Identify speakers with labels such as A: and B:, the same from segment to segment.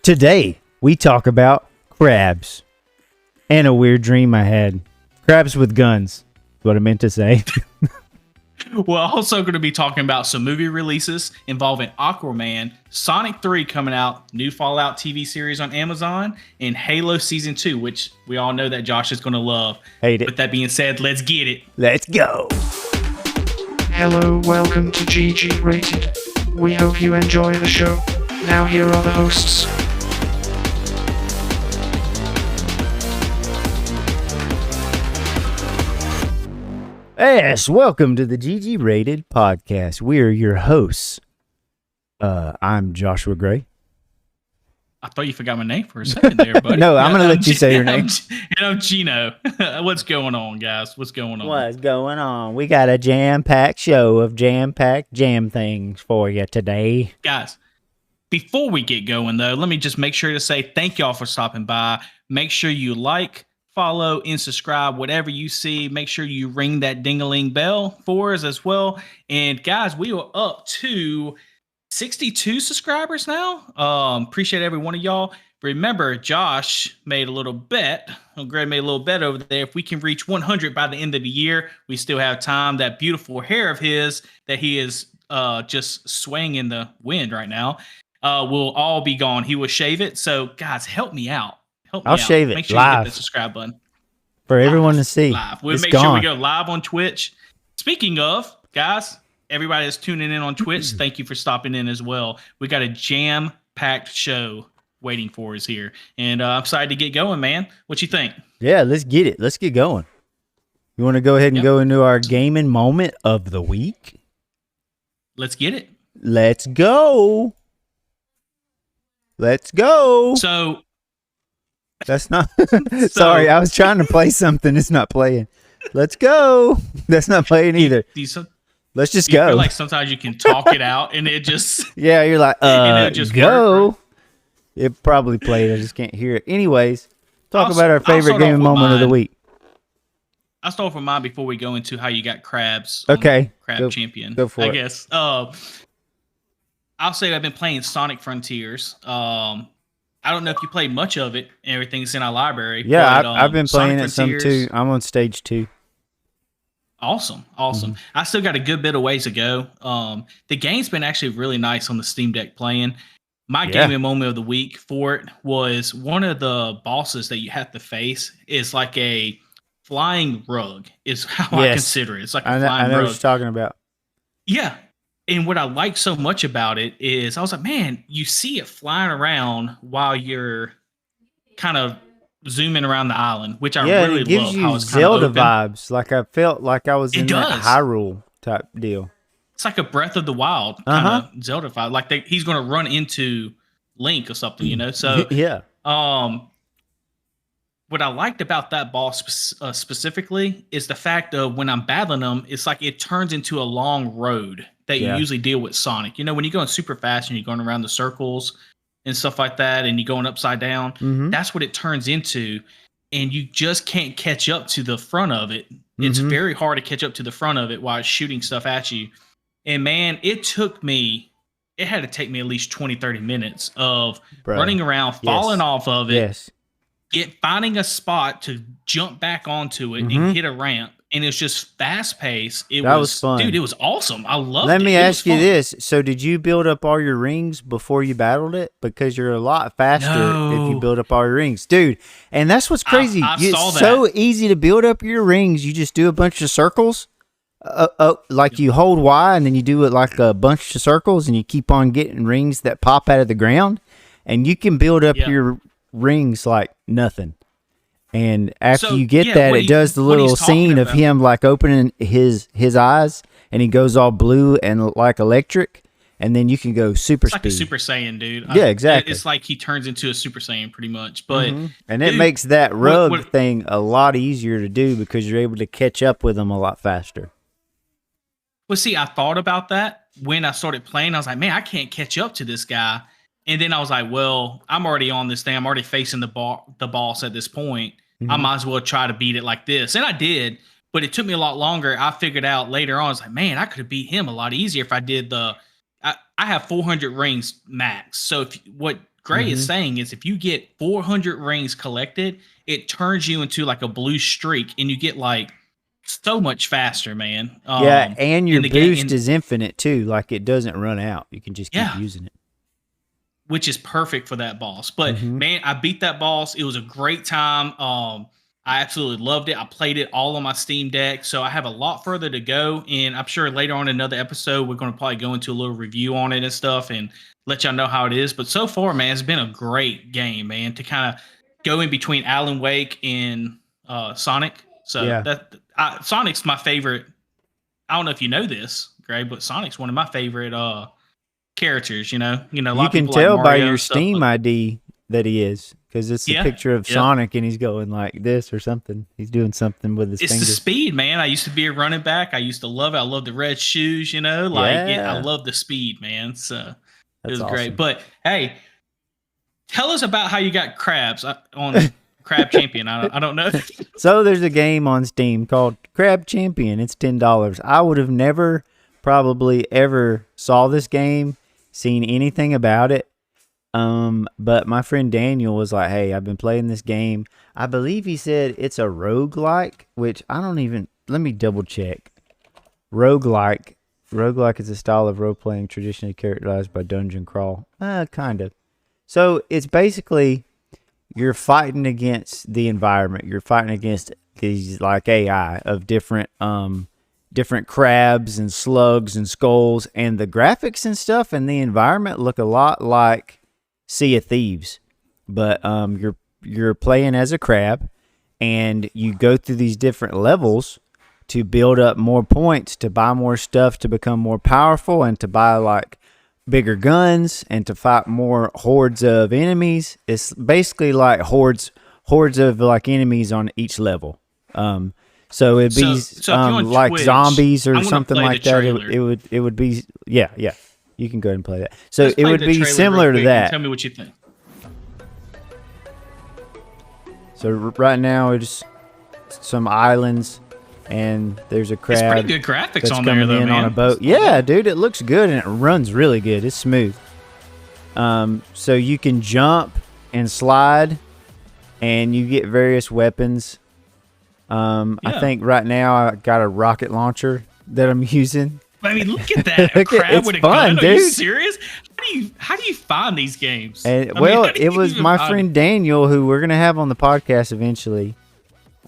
A: Today, we talk about crabs and a weird dream I had. Crabs with guns, is what I meant to say.
B: We're also going to be talking about some movie releases involving Aquaman, Sonic 3 coming out, new Fallout TV series on Amazon, and Halo Season 2, which we all know that Josh is going to love.
A: Hate it.
B: With that being said, let's get it.
A: Let's go.
C: Hello, welcome to GG Rated. We hope you enjoy the show. Now here are the hosts.
A: Yes, welcome to the GG Rated podcast. We are your hosts. I'm Joshua Gray.
B: I thought you forgot my name for a second there, buddy.
A: No, I'm going to let you say your name.
B: And I'm Gino. What's going on, guys? What's going on?
A: What's going on? We got a jam-packed show of jam-packed jam things for you today.
B: Guys, before we get going, though, let me just make sure to say thank y'all for stopping by. Make sure you like, follow, and subscribe. Whatever you see, make sure you ring that ding-a-ling bell for us as well. And, guys, we are up to 62 subscribers now. Appreciate every one of y'all. Remember, Josh made a little bet. Greg made a little bet over there. If we can reach 100 by the end of the year, we still have time. That beautiful hair of his that he is just swaying in the wind right now will all be gone. He will shave it. So, guys, help me out.
A: I'll shave it
B: Make sure
A: live.
B: you hit the subscribe button.
A: For everyone to see.
B: Live. We'll
A: It's
B: make
A: gone.
B: sure we go live on Twitch. Speaking of, guys, everybody that's tuning in on Twitch, thank you for stopping in as well. We got a jam-packed show waiting for us here. And I'm excited to get going, man. What you think?
A: Yeah, let's get it. Let's get going. You want to go ahead and go into our gaming moment of the week?
B: Let's get it.
A: Let's go. Let's go.
B: So,
A: That's not. Sorry, I was trying to play something. It's not playing. Let's go. That's not playing either. Let's just
B: you
A: go.
B: feel like sometimes you can talk it out and it just...
A: Yeah, you're like,
B: and it just
A: go.
B: work.
A: It probably played. I just can't hear it. Anyways, talk
B: I'll-
A: about our
B: I'll
A: favorite
B: start off
A: gaming
B: with
A: moment of the
B: mine.
A: week.
B: I'll start with mine before we go into how you got crabs. on
A: Okay,
B: Crab champion.
A: go for
B: I
A: it.
B: guess. I'll say I've been playing Sonic Frontiers. I don't know if you played much of it. Everything's in our library.
A: Yeah,
B: but,
A: I've been playing
B: Sonic
A: it some
B: Frontiers,
A: too. I'm on stage 2.
B: Awesome.
A: Mm-hmm.
B: I still got a good bit of ways to go. The game's been actually really nice on the Steam Deck playing. My gaming moment of the week for it was one of the bosses that you have to face is like a flying rug is how I consider it. It's like a
A: I
B: flying
A: know
B: rug.
A: what you're talking about.
B: Yeah. And what I like so much about it is I was like, man, you see it flying around while you're kind of zooming around the island, which I
A: Yeah,
B: really
A: it gives
B: love
A: you
B: how it's
A: Zelda
B: kind of open.
A: vibes. Like I felt like I was
B: It
A: in that
B: does.
A: Hyrule type deal.
B: It's like a Breath of the Wild kind of Zelda vibe. Like he's going to run into Link or something, you know? So,
A: Yeah.
B: what I liked about that boss specifically is the fact of when I'm battling them, it's like it turns into a long road that you usually deal with Sonic. You know, when you're going super fast and you're going around the circles and stuff like that, and you're going upside down, that's what it turns into. And you just can't catch up to the front of it. It's very hard to catch up to the front of it while it's shooting stuff at you. And man, it had to take me at least 20, 30 minutes of running around, falling off of it, finding a spot to jump back onto it and hit a ramp. And it's just fast paced.
A: That was fun.
B: Dude, it was awesome. I loved it.
A: Let me
B: It was
A: ask you
B: fun.
A: this. So did you build up all your rings before you battled it? Because you're a lot faster if you
B: No.
A: build up all your rings. Dude, and that's what's crazy.
B: I
A: It's
B: saw
A: so
B: that.
A: easy to build up your rings. You just do a bunch of circles. Like you hold Y and then you do it like a bunch of circles and you keep on getting rings that pop out of the ground. And you can build up your rings like nothing. And after
B: So,
A: you get
B: yeah,
A: that,
B: what
A: it
B: he-
A: does the
B: what
A: little
B: he's talking
A: scene of
B: about.
A: him like opening his eyes, and he goes all blue and like electric, and then you can go super
B: It's like
A: speed.
B: a Super Saiyan, dude.
A: Yeah, exactly.
B: It's like he turns into a Super Saiyan pretty much. But
A: And it
B: dude,
A: makes that rug
B: what-
A: thing a lot easier to do because you're able to catch up with them a lot faster.
B: Well, see, I thought about that when I started playing. I was like, man, I can't catch up to this guy. And then I was like, well, I'm already on this thing. I'm already facing the boss at this point. I might as well try to beat it like this. And I did, but it took me a lot longer. I figured out later on, I was like, man, I could have beat him a lot easier if I did I have 400 rings max. So what Gray is saying is if you get 400 rings collected, it turns you into like a blue streak, and you get like so much faster, man.
A: And your boost is infinite too. Like it doesn't run out. You can just keep using it.
B: Which is perfect for that boss. But man, I beat that boss. It was a great time. I absolutely loved it. I played it all on my Steam Deck, so I have a lot further to go. And I'm sure later on in another episode, we're going to probably go into a little review on it and stuff and let y'all know how it is. But so far, man, it's been a great game, man, to kind of go in between Alan Wake and Sonic. So Sonic's my favorite. I don't know if you know this, Greg, but Sonic's one of my favorite characters. You know, a lot
A: you can
B: of
A: tell
B: like
A: by your Steam ID that he is. Because it's a picture of Sonic and he's going like this or something. He's doing something with his fingers.
B: It's the speed, man. I used to be a running back. I used to love it. I love the red shoes, I love the speed, man. So it was awesome. Great. But hey, tell us about how you got crabs on Crab Champion. I don't know.
A: So there's a game on Steam called Crab Champion. It's $10. I would have never probably ever saw this game, seen anything about it. But my friend Daniel was like, hey, I've been playing this game. I believe he said it's a roguelike, which let me double check. Roguelike is a style of role-playing traditionally characterized by dungeon crawl. Kind of. So it's basically you're fighting against the environment. You're fighting against these like AI of different crabs and slugs and skulls, and the graphics and stuff and the environment look a lot like Sea of Thieves, but you're playing as a crab, and you go through these different levels to build up more points, to buy more stuff, to become more powerful, and to buy like bigger guns, and to fight more hordes of enemies. It's basically like hordes of like enemies on each level. So it'd be like
B: Twitch,
A: zombies or something like that. It would be yeah. You can go ahead and play that. So it would be similar to that.
B: Tell me what you think.
A: So right now it's some islands, and there's a crab.
B: It's pretty good graphics on there, though, man.
A: On a boat. Yeah, dude, it looks good and it runs really good. It's smooth. So you can jump and slide, and you get various weapons. I think right now I got a rocket launcher that I'm using.
B: I mean, look at that. A crab with a gun. Are you serious? How do you find these games?
A: And, it was my friend Daniel, who we're going to have on the podcast eventually.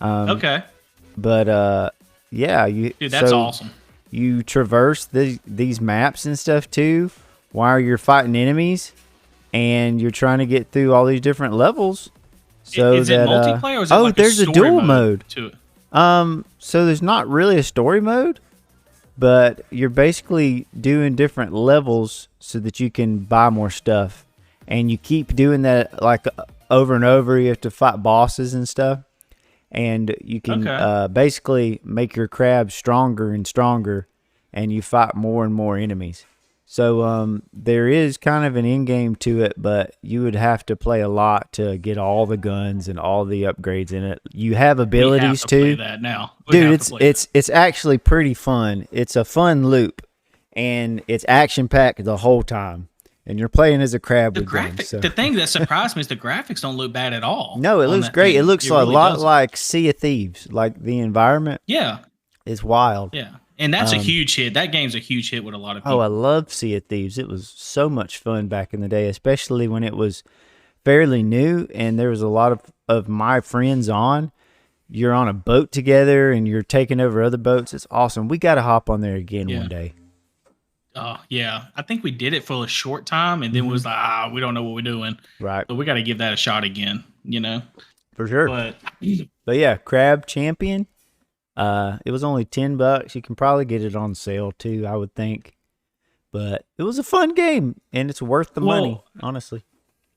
B: Okay.
A: But,
B: dude, that's awesome.
A: You traverse these maps and stuff, too, while you're fighting enemies, and you're trying to get through all these different levels. So
B: is it multiplayer, or is it like
A: there's a dual mode
B: to it?
A: So there's not really a story mode, but you're basically doing different levels so that you can buy more stuff, and you keep doing that like over and over. You have to fight bosses and stuff, and you can basically make your crab stronger and stronger, and you fight more and more enemies. So there is kind of an end game to it, but you would have to play a lot to get all the guns and all the upgrades in it. You have abilities
B: play that now.
A: Dude, it's actually pretty fun. It's a fun loop, and it's action packed the whole time. And you're playing as a crab with guns. So.
B: The thing that surprised me is the graphics don't look bad at all.
A: No, it looks great. It looks a lot like Sea of Thieves, like the environment.
B: Yeah,
A: it's wild.
B: Yeah. And that's a huge hit. That game's a huge hit with a lot of people.
A: Oh, I love Sea of Thieves. It was so much fun back in the day, especially when it was fairly new and there was a lot of my friends on. You're on a boat together and you're taking over other boats. It's awesome. We got to hop on there again one day.
B: Oh, yeah. I think we did it for a short time, and then was like, we don't know what we're doing.
A: Right.
B: But we got to give that a shot again,
A: For sure. But yeah, Crab Champion. It was only $10. You can probably get it on sale too, I would think. But it was a fun game, and it's worth the money, honestly.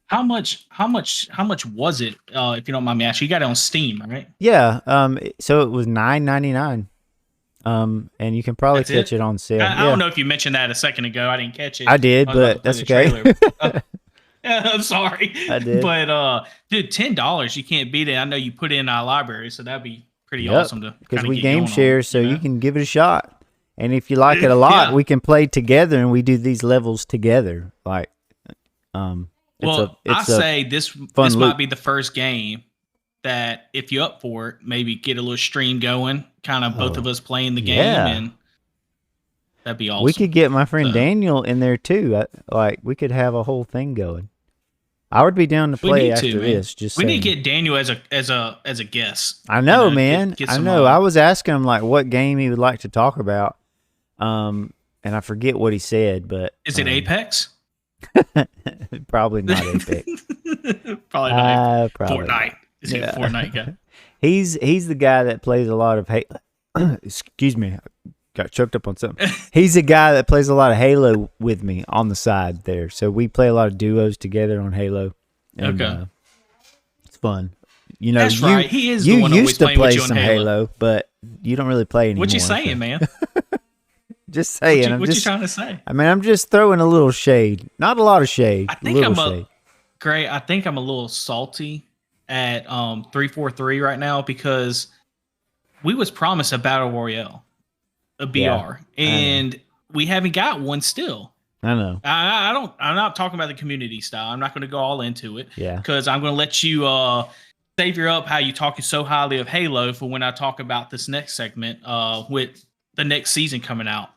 B: How much was it? If you don't mind me asking, you got it on Steam, right?
A: Yeah. So it was $9.99. And you can probably catch it on sale.
B: I don't know if you mentioned that a second ago. I didn't catch it.
A: I did, but that's okay.
B: I'm sorry.
A: I did.
B: But dude, $10, you can't beat it. I know you put it in our library, so that'd be pretty awesome to
A: because we game share, so you can give it a shot. And if you like it a lot, we can play together, and we do these levels together. Like,
B: Well, I say this might be the first game that if you're up for it, maybe get a little stream going, kind of both of us playing the game, and that'd be awesome.
A: We could get my friend Daniel in there too. We could have a whole thing going. I would be down to play after this. Just
B: we need to get Daniel as a guest.
A: I know, man. I know. I was asking him what game he would like to talk about, and I forget what he said. But
B: is it Apex?
A: Probably not Apex.
B: Probably not.
A: Probably
B: Fortnite.
A: Not.
B: Is he a Fortnite guy?
A: He's the guy that plays a lot of excuse me, I got choked up on something. He's the guy that plays a lot of Halo with me on the side there. So we play a lot of duos together on Halo. And, it's fun.
B: That's right. He is the one
A: you
B: always
A: used to
B: playing
A: play
B: with you on
A: some Halo, but you don't really play anymore.
B: What you saying, man?
A: Just saying.
B: What you trying to say?
A: I mean, I'm just throwing a little shade. Not a lot of shade. I think
B: Gray, I think I'm a little salty at 343 right now because we was promised a battle royale, a BR, and we haven't got one still.
A: I know.
B: I'm not talking about the community style. I'm not going to go all into it.
A: Yeah.
B: Because I'm going to let you savor up how you talking so highly of Halo for when I talk about this next segment with the next season coming out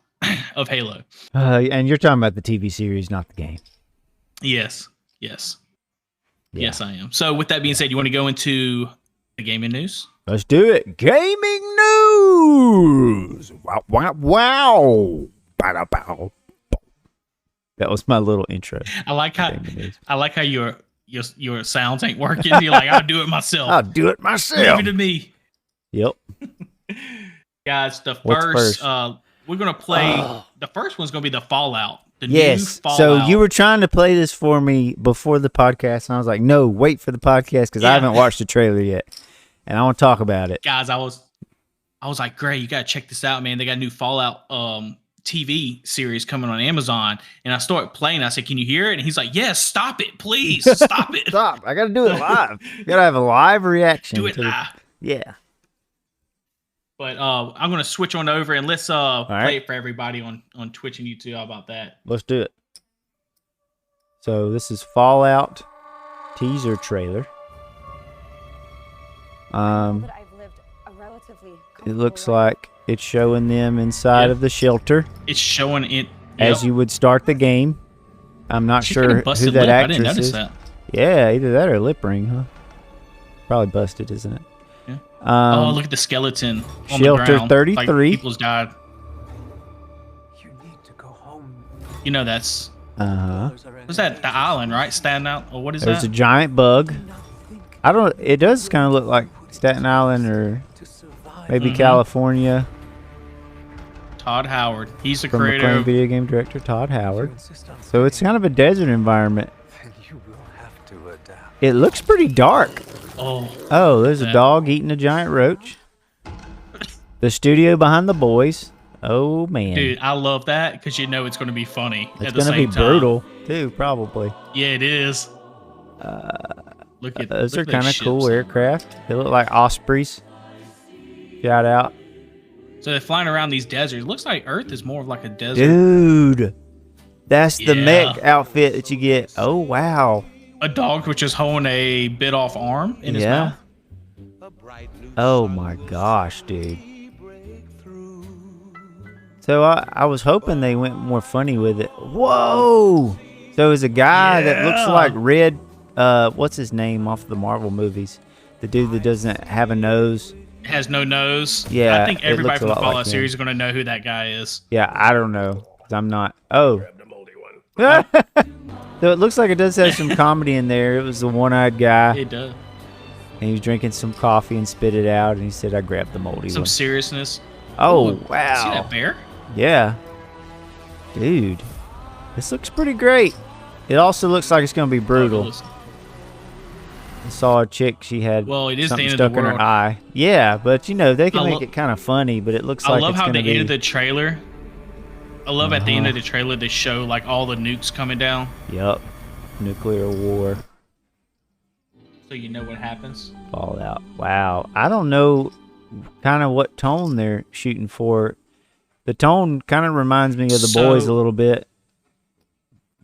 B: of Halo.
A: And you're talking about the TV series, not the game.
B: Yes. Yes, I am. So with that being said, you want to go into the gaming news?
A: Let's do it. Gaming news. Wow, wow, wow. Bow. That was my little intro.
B: I like how your sounds ain't working. You're like, I'll do it myself.
A: I'll do it myself.
B: Leave it to me.
A: Yep.
B: Guys, first? We're gonna play. The first one's gonna be the Fallout.
A: Yes. So you were trying to play this for me before the podcast, and I was like, no, wait for the podcast because I haven't watched the trailer yet, and I want to talk about it.
B: Guys, I was like, great, you gotta check this out, man. They got a new Fallout TV series coming on Amazon, and I started playing. I said, can you hear it? And he's like, yes, stop it, please, stop it.
A: Stop. I gotta do it live. You gotta have a live reaction.
B: Do it live.
A: Yeah.
B: But I'm going to switch on over and let's play it for everybody on Twitch and YouTube. How about that?
A: Let's do it. So this is Fallout teaser trailer. It looks like it's showing them inside of the shelter.
B: It's showing it
A: as you would start the game. I'm not sure who that actress
B: I didn't notice
A: is.
B: That.
A: Yeah, either that or lip ring, huh? Probably busted, isn't it?
B: Look at the skeleton on
A: Shelter
B: the ground.
A: 33.
B: Like people's died.
D: You need to go home.
B: You know that's. What's that? The island, right? Staten Island, or what is
A: There's
B: that?
A: a giant bug. I don't. It does kind of look like Staten Island or maybe California.
B: Todd Howard. He's the
A: from
B: creator.
A: acclaimed video game director Todd Howard. So it's kind of a desert environment.
D: You will have to adapt.
A: It looks pretty dark.
B: Oh,
A: there's a dog eating a giant roach. The studio behind the boys. Oh, man.
B: Dude, I love that because you know it's going to be funny
A: it's
B: at the same time.
A: It's going to be brutal, too, probably.
B: Yeah, it is. Look at
A: those are kind of cool aircraft. They look like Ospreys. Shout out.
B: So they're flying around these deserts. Looks like Earth is more of like a desert.
A: Dude, that's the mech outfit that you get. Oh, wow.
B: A dog which is holding a bit off arm in his mouth.
A: Oh my gosh, dude. So I was hoping they went more funny with it. Whoa! So it's a guy that looks like Red. What's his name off the Marvel movies? The dude that doesn't have a nose.
B: Has no nose.
A: Yeah.
B: I think everybody from the Fallout series is going to know who that guy is.
A: Yeah, I don't know. 'Cause I'm not. Oh. So it looks like it does have some comedy in there. It was the one-eyed guy.
B: It does.
A: And he was drinking some coffee and spit it out, and he said, I grabbed the moldy one.
B: Some seriousness.
A: Oh,
B: Ooh,
A: wow.
B: See that bear?
A: Yeah. Dude. This looks pretty great. It also looks like it's going to be brutal. I saw a chick, she had something stuck in her eye. Yeah, but, you know, they can make it kind of funny, but it looks like it's going to be...
B: I love how the end of the trailer... I love at the end of the trailer they show like all the nukes coming down.
A: Yep. Nuclear war.
B: So you know what happens.
A: Fallout. Wow. I don't know kind of what tone they're shooting for. The tone kind of reminds me of the boys a little bit.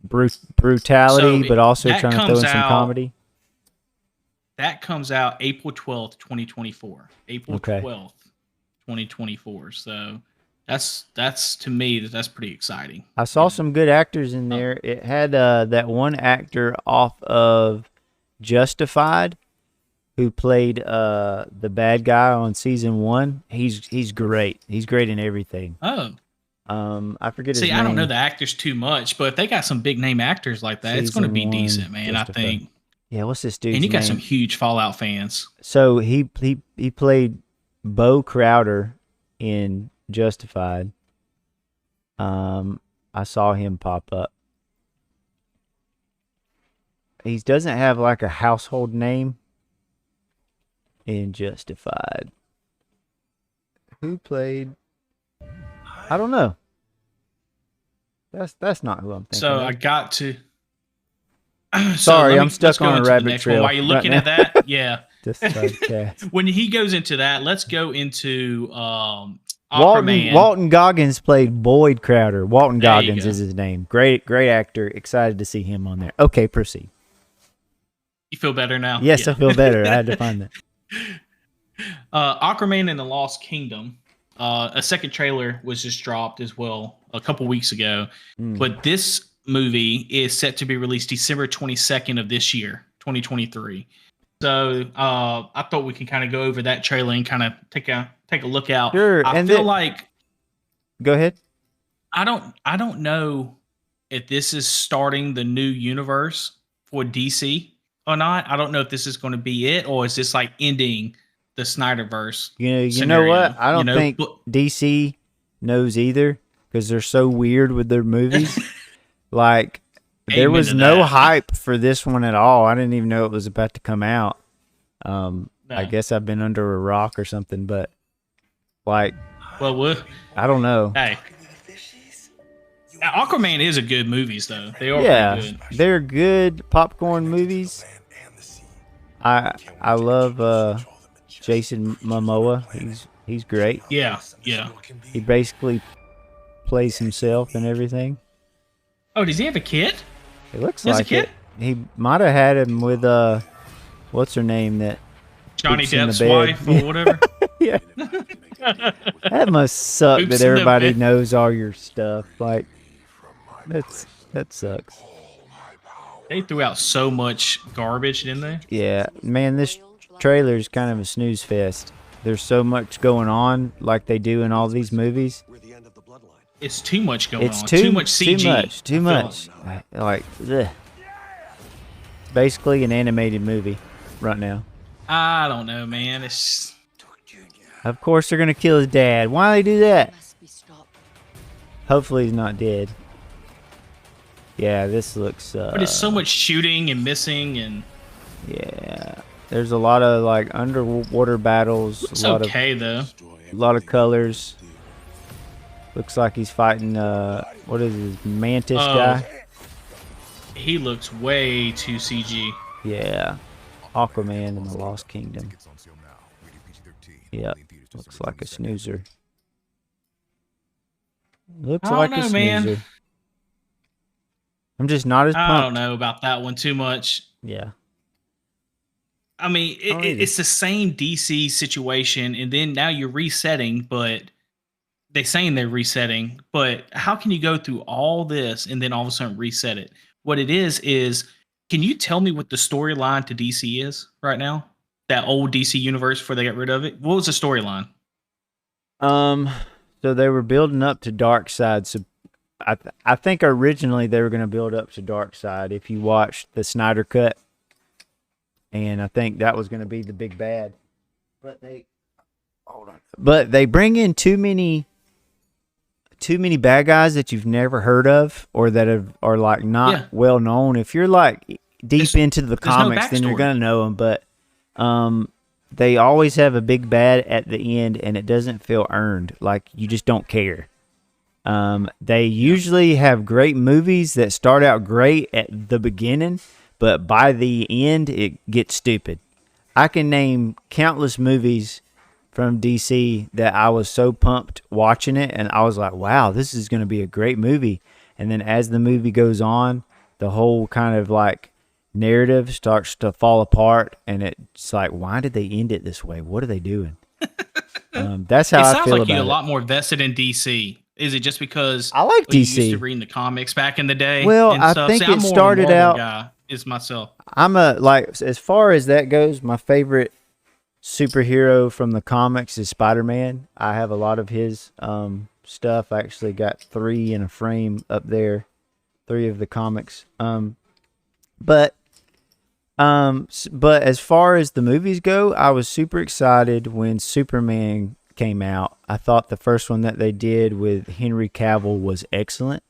A: brutality,
B: So
A: but also
B: that
A: trying to throw
B: comes
A: in some
B: out-
A: comedy.
B: That comes out April 12th, 2024. April
A: Okay.
B: 12th, 2024. So that's to me that's pretty exciting.
A: I saw some good actors in there. It had that one actor off of Justified who played the bad guy on season 1. He's great. He's great in everything.
B: Oh.
A: I forget his name.
B: See, I don't know the actors too much, but if they got some big name actors like that, it's going to be
A: Season 1,
B: decent, man.
A: Justified.
B: I think.
A: Yeah, what's this dude's
B: And you got
A: name?
B: some huge Fallout fans.
A: So he played Bo Crowder in Justified. I saw him pop up. He doesn't have like a household name in Justified. Who played? I don't know. That's not who I'm thinking.
B: So
A: of.
B: I got to.
A: Sorry, I'm stuck
B: let's go
A: on a
B: into the
A: rabbit
B: next one.
A: trail
B: While you're
A: right
B: looking
A: now.
B: at that, yeah.
A: This podcast.
B: When he goes into that, let's go into Aquaman.
A: Walton Goggins played Boyd Crowder. Walton
B: There you
A: Goggins
B: go.
A: is his name. Great actor. Excited to see him on there. Okay, proceed.
B: You feel better now?
A: Yes,
B: Yeah.
A: I feel better. I had to find that.
B: Aquaman and the Lost Kingdom. A second trailer was just dropped as well a couple weeks ago. But this movie is set to be released December 22nd of this year, 2023. So I thought we can kind of go over that trailer and kind of take a look out.
A: Sure,
B: I
A: and
B: feel
A: then-
B: like
A: Go ahead.
B: I don't know if this is starting the new universe for DC or not. I don't know if this is going to be it or is this like ending the Snyderverse.
A: You know
B: scenario,
A: what? I don't think
B: but-
A: DC knows either because they're so weird with their movies. Like, there
B: Amen
A: was
B: to
A: no
B: that.
A: hype for this one at all. I didn't even know it was about to come out. I
B: No.
A: guess I've been under a rock or something, but like,
B: Well,
A: I don't know.
B: hey. Aquaman is a good movies though. They are
A: Yeah,
B: pretty good.
A: they're good popcorn movies. I love Jason Momoa. He's great.
B: Yeah.
A: He basically plays himself and everything.
B: Oh, does he have a kid?
A: It looks
B: He has a
A: like
B: kid?
A: it. He might have had him with what's her name that
B: Johnny
A: Poops in the
B: Depp's
A: bed.
B: wife or whatever.
A: yeah. That must suck
B: Poops
A: that
B: in the
A: everybody
B: bed.
A: knows all your stuff. Like that sucks.
B: They threw out so much garbage, didn't they?
A: Yeah, man, this trailer is kind of a snooze fest. There's so much going on, like they do in all these movies.
B: It's too much going
A: It's
B: on.
A: too
B: much CG.
A: Too much. Like, ugh. Basically an animated movie right now.
B: I don't know, man. It's
A: Of course, they're gonna kill his dad. Why they do that? Hopefully, he's not dead. Yeah, this looks.
B: but it's so much shooting and missing and
A: Yeah, there's a lot of like underwater battles.
B: it's
A: a lot
B: okay though.
A: of colors. Looks like he's fighting. What is his mantis
B: Oh.
A: guy?
B: He looks way too CG.
A: Yeah, Aquaman and the Lost Kingdom. Yep, looks like a snoozer. Looks
B: I don't
A: like
B: know,
A: a
B: man.
A: snoozer. I'm just not as pumped.
B: I don't know about that one too much.
A: Yeah.
B: I mean,
A: don't either.
B: it's the same DC situation, and then now you're resetting, but they're saying they're resetting. But how can you go through all this and then all of a sudden reset it? What it is, can you tell me what the storyline to DC is right now? That old DC universe before they got rid of it? What was the storyline?
A: So they were building up to Darkseid. So I think originally they were going to build up to Darkseid if you watched the Snyder Cut. And I think that was going to be the big bad. But they bring in too many bad guys that you've never heard of or that are like not
B: Yeah.
A: well known. If you're like deep
B: There's-
A: into the
B: there's no
A: comics, then you're
B: backstory.
A: going to know them. But they always have a big bad at the end, and it doesn't feel earned. Like you just don't care. They usually have great movies that start out great at the beginning, but by the end, it gets stupid. I can name countless movies from DC that I was so pumped watching it, and I was like, wow, this is going to be a great movie. And then as the movie goes on, the whole kind of like narrative starts to fall apart, and it's like, why did they end it this way? What are they doing? That's how I
B: sounds
A: feel
B: like you're a
A: about
B: lot more vested in DC. Is it just because
A: I like
B: you used
A: DC.
B: to reading the comics back in the day?
A: Well,
B: and
A: I
B: stuff?
A: think
B: See, I'm
A: it
B: more
A: started
B: of a Marvel
A: out.
B: guy is myself.
A: I'm a like as far as that goes, my favorite superhero from the comics is Spider-Man. I have a lot of his stuff. I actually got 3 in a frame up there, 3 of the comics. But as far as the movies go, I was super excited when Superman came out. I thought the first one that they did with Henry Cavill was excellent.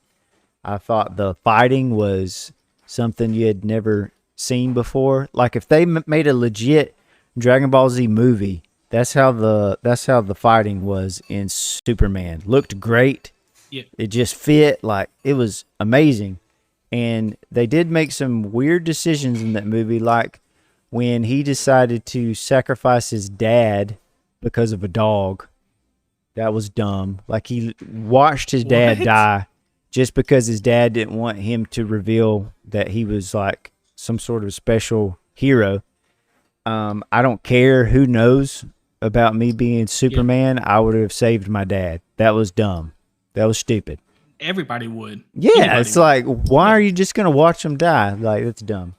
A: I thought the fighting was something you had never seen before. Like if they made a legit Dragon Ball Z movie, that's how the fighting was in Superman. Looked great.
B: Yeah.
A: It just fit. Like it was amazing. And they did make some weird decisions in that movie, like when he decided to sacrifice his dad because of a dog. That was dumb. Like he watched his dad die just because his dad didn't want him to reveal that he was like some sort of special hero. I don't care who knows about me being Superman. I would have saved my dad. That was dumb. That was stupid.
B: Everybody would.
A: Yeah,
B: Anybody
A: it's
B: would.
A: like, why are you just going to watch him die? Like, that's dumb.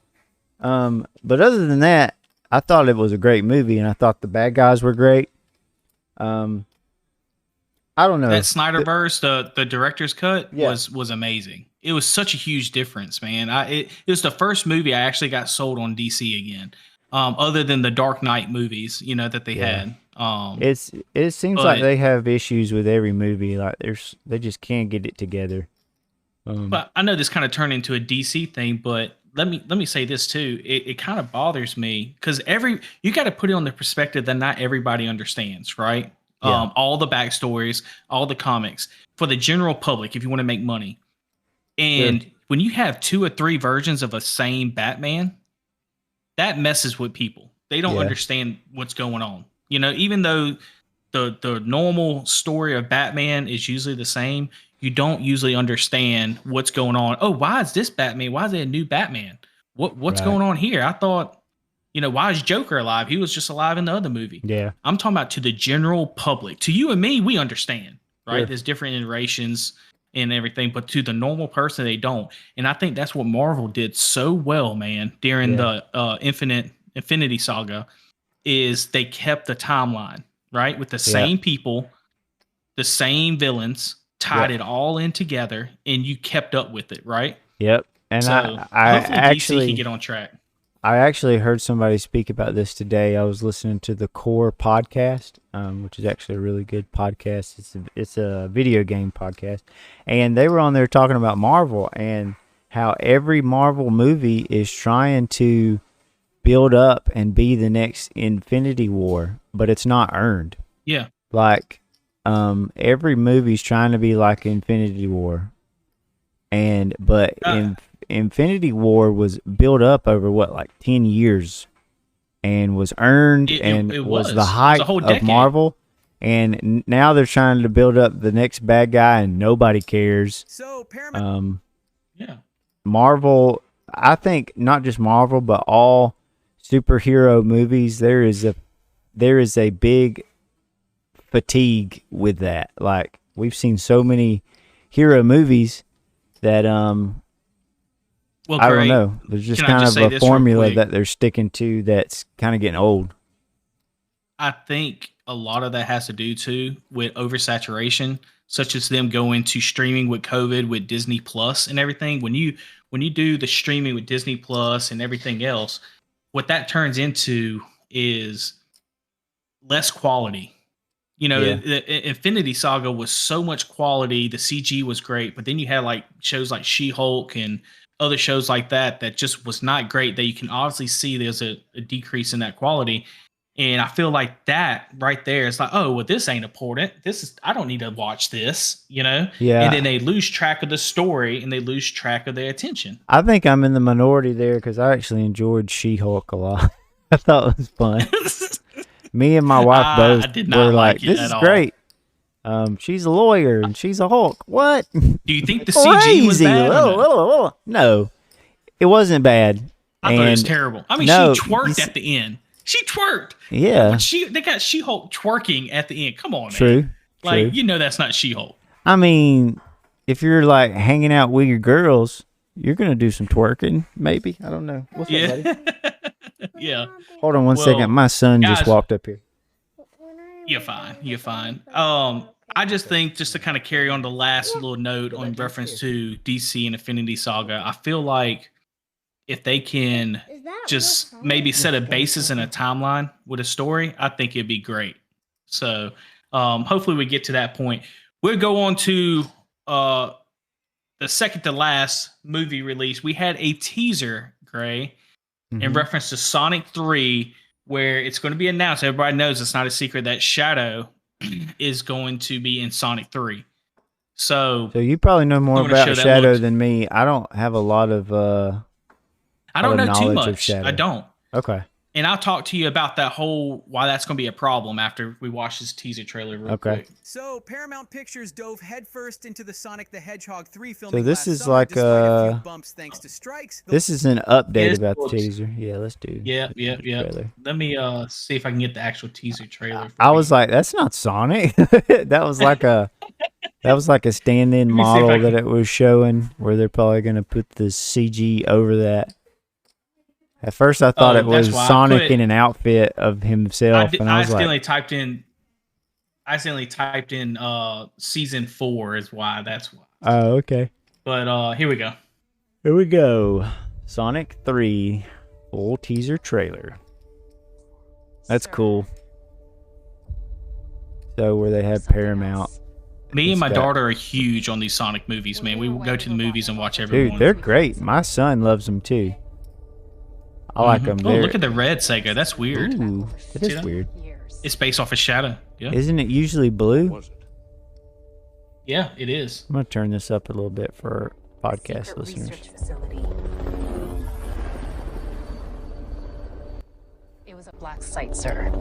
A: But other than that, I thought it was a great movie, and I thought the bad guys were great. I don't know.
B: That Snyderverse, the director's cut
A: Yeah.
B: was amazing. It was such a huge difference, man. It was the first movie I actually got sold on DC again. Other than the Dark Knight movies, that they had.
A: It seems like they have issues with every movie. Like they just can't get it together.
B: But I know this kind of turned into a DC thing, but let me say this too. It kind of bothers me because you got to put it on the perspective that not everybody understands, right?
A: Yeah.
B: All the backstories, all the comics for the general public, if you want to make money. And when you have 2 or 3 versions of a same Batman, that messes with people. They don't understand what's going on. Even though the normal story of Batman is usually the same, you don't usually understand what's going on. Oh, why is this Batman? Why is there a new Batman? What's going on here? I thought, why is Joker alive? He was just alive in the other movie.
A: Yeah.
B: I'm talking about to the general public. To you and me, we understand, right?
A: Sure.
B: There's different iterations and everything, but to the normal person, they don't. And I think that's what Marvel did so well, man, during the Infinity Saga, is they kept the timeline, right? With the same people, the same villains, tied it all in together, and you kept up with it, right?
A: Yep. And
B: So
A: I
B: hopefully
A: actually
B: DC can get on track.
A: I actually heard somebody speak about this today. I was listening to the Core podcast, which is actually a really good podcast. It's a video game podcast, and they were on there talking about Marvel and how every Marvel movie is trying to build up and be the next Infinity War, but it's not earned.
B: Yeah.
A: Like, every movie's trying to be like Infinity War, but Infinity War was built up over like 10 years and was earned and was the height of Marvel. And now they're trying to build up the next bad guy and nobody cares.
E: So
A: Marvel, I think not just Marvel, but all superhero movies, there is a big fatigue with that. Like, we've seen so many hero movies that
B: Well,
A: I don't know. There's just
B: Can I
A: kind
B: just
A: of
B: say
A: a
B: this real
A: formula
B: quick?
A: that they're sticking to that's kind of getting old.
B: I think a lot of that has to do too with oversaturation, such as them going to streaming with COVID, with Disney Plus and everything. When you do the streaming with Disney Plus and everything else, what that turns into is less quality. The Infinity Saga was so much quality. The CG was great, but then you had like shows like She-Hulk and other shows like that just was not great. That you can obviously see there's a decrease in that quality. And I feel like that right there is like, oh, well, this ain't important. I don't need to watch this,
A: Yeah.
B: And then they lose track of the story and they lose track of their attention.
A: I think I'm in the minority there because I actually enjoyed She-Hulk a lot. I thought it was fun. Me and my wife both
B: I did not
A: were
B: like
A: like,
B: it
A: this
B: at
A: is
B: all.
A: great. She's a lawyer and she's a Hulk. What?
B: Do you think the CG was
A: Crazy.
B: bad? Or no?
A: No. it wasn't bad.
B: I thought it was terrible. I mean,
A: no,
B: she twerked at the end. She twerked.
A: Yeah.
B: When they got She-Hulk twerking at the end. Come on, man.
A: True.
B: Like, you know that's not She-Hulk.
A: I mean, if you're like hanging out with your girls, you're gonna do some twerking, maybe. I don't know. What's up, buddy?
B: Yeah.
A: Hold on one second. My son just walked up here.
B: You're fine. You're fine. I just think, just to kind of carry on the last little note on reference to DC and Infinity Saga, I feel like if they can just maybe set a basis and a timeline with a story, I think it'd be great. So hopefully we get to that point. We'll go on to the second to last movie release. We had a teaser, Gray, in reference to Sonic 3, where it's going to be announced. Everybody knows it's not a secret that Shadow is going to be in Sonic 3. So
A: you probably know more about Shadow than me. I don't have a lot of
B: I don't know too much.
A: I
B: don't.
A: Okay.
B: And I'll talk to you about that why that's going to be a problem after we watch this teaser trailer real quick.
E: So Paramount Pictures dove headfirst into the Sonic the Hedgehog 3 filming.
A: So this is
E: summer,
A: like
E: a few bumps thanks to strikes.
A: This is an update about the teaser. Yeah, let's do.
B: Yeah. Let me see if I can get the actual teaser trailer.
A: I was like, that's not Sonic. that was like a stand-in model that it was showing, where they're probably going to put the CG over that. At first, I thought it was Sonic in an outfit of himself, and I was
B: accidentally typed in season 4 is why. That's why.
A: Oh, okay.
B: But here we go.
A: Here we go. Sonic 3 full teaser trailer. That's cool. So where they have Paramount.
B: Me and my daughter are huge on these Sonic movies, man. We will go to the movies and watch every one.
A: Dude, they're great. My son loves them too. I like them.
B: Oh, look at the red Sega. That's weird.
A: Ooh, it is weird.
B: It's based off of Shadow. Yeah.
A: Isn't it usually blue?
B: Yeah, it is.
A: I'm going to turn this up a little bit for podcast listeners.
F: It was a black site, sir.
A: Now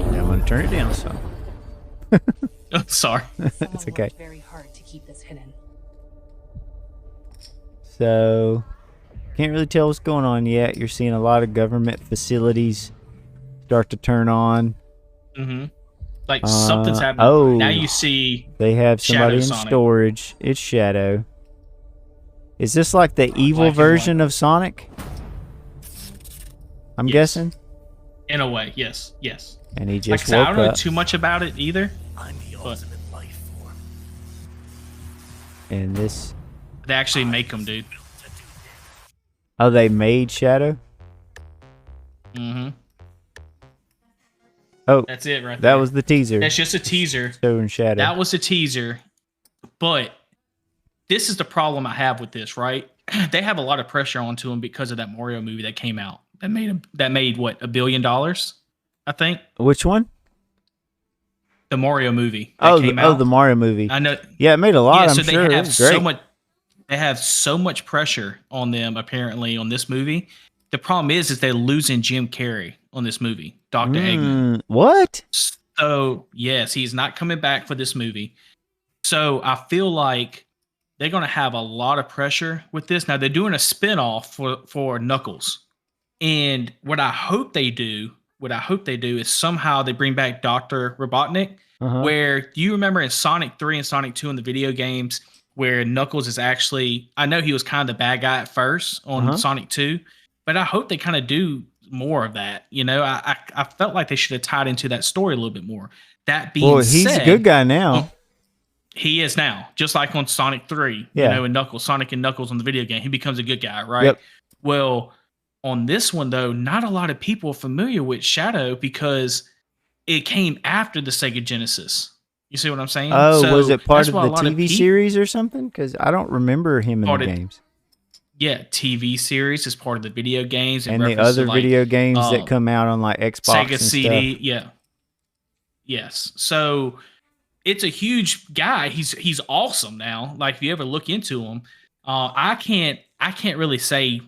A: I'm going to turn it down some.
B: Oh, sorry.
A: It's okay.
F: Very hard to keep this hidden.
A: So, can't really tell what's going on yet. You're seeing a lot of government facilities start to turn on.
B: Like something's happening.
A: Oh,
B: now you see
A: they have somebody in
B: Sonic.
A: storage. It's Shadow. Is this like the evil version of Sonic? I'm guessing.
B: In a way, yes.
A: And he just woke
B: I don't know
A: up.
B: too much about it either.
D: I'm the ultimate life form.
A: And this.
B: They actually make them, dude.
A: Oh, they made Shadow? Oh,
B: that's it right
A: there. That
B: there.
A: was the teaser.
B: That's just a teaser.
A: Showing Shadow.
B: That was a teaser. But this is the problem I have with this, right? They have a lot of pressure onto them because of that Mario movie that came out. That made what, $1 billion, I think.
A: Which one?
B: The Mario movie.
A: The Mario movie.
B: I know.
A: Yeah, it made a lot.
B: Yeah,
A: I'm
B: so
A: sure.
B: They have so much. They have so much pressure on them apparently on this movie. The problem is they're losing Jim Carrey on this movie, Dr. Eggman.
A: What?
B: So yes, he's not coming back for this movie. So I feel like they're going to have a lot of pressure with this. Now they're doing a spinoff for Knuckles, and what I hope they do is somehow they bring back Dr. Robotnik. Where you remember in Sonic 3 and Sonic 2 in the video games, where Knuckles is actually, I know he was kind of the bad guy at first on Sonic 2, but I hope they kind of do more of that. You know, I felt like they should have tied into that story a little bit more. That being said,
A: he's a good guy now.
B: He is now, just like on Sonic 3,
A: yeah.
B: You know, and Knuckles, Sonic and Knuckles on the video game, he becomes a good guy, right?
A: Yep.
B: Well, on this one, though, not a lot of people are familiar with Shadow because it came after the Sega Genesis. You see what I'm saying?
A: Oh,
B: so
A: was it part of the
B: TV
A: TV series or something? Because I don't remember him in the games.
B: Yeah, TV series is part of the video games.
A: And the other video games that come out on like Xbox
B: Sega
A: and
B: CD,
A: stuff.
B: yeah. Yes. So it's a huge guy. He's awesome now. Like if you ever look into him, I can't really say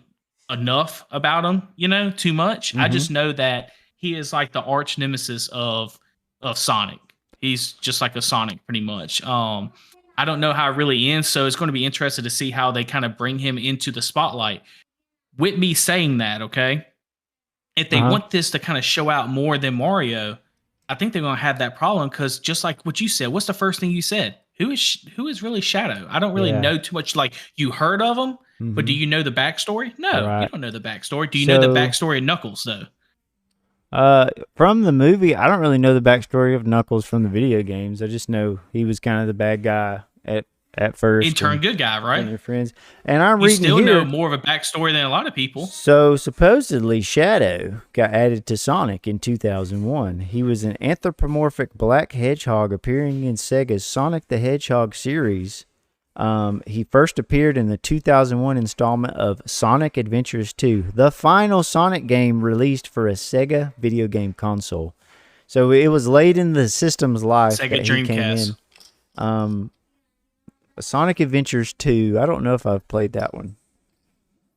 B: enough about him, you know, too much. I just know that he is like the arch nemesis of Sonic. He's just like a Sonic pretty much. I don't know how it really ends, so it's going to be interesting to see how they kind of bring him into the spotlight. With me saying that, okay, if they want this to kind of show out more than Mario, I think they're going to have that problem because just like what you said, what's the first thing you said? Who is really Shadow? I don't really know too much. Like, you heard of him, but do you know the backstory? No, you don't know the backstory. Do you know the backstory of Knuckles though?
A: From the movie, I don't really know the backstory of Knuckles from the video games. I just know he was kind of the bad guy at first.
B: In turn, good guy, right?
A: And your friends. And I'm
B: you
A: reading
B: still
A: here,
B: know more of a backstory than a lot of people.
A: So supposedly Shadow got added to Sonic in 2001. He was an anthropomorphic black hedgehog appearing in Sega's Sonic the Hedgehog series. He first appeared in the 2001 installment of Sonic Adventures 2, the final Sonic game released for a Sega video game console. So it was late in the system's life
B: Sega
A: that he came in. Sonic Adventures 2, I don't know if I've played that one.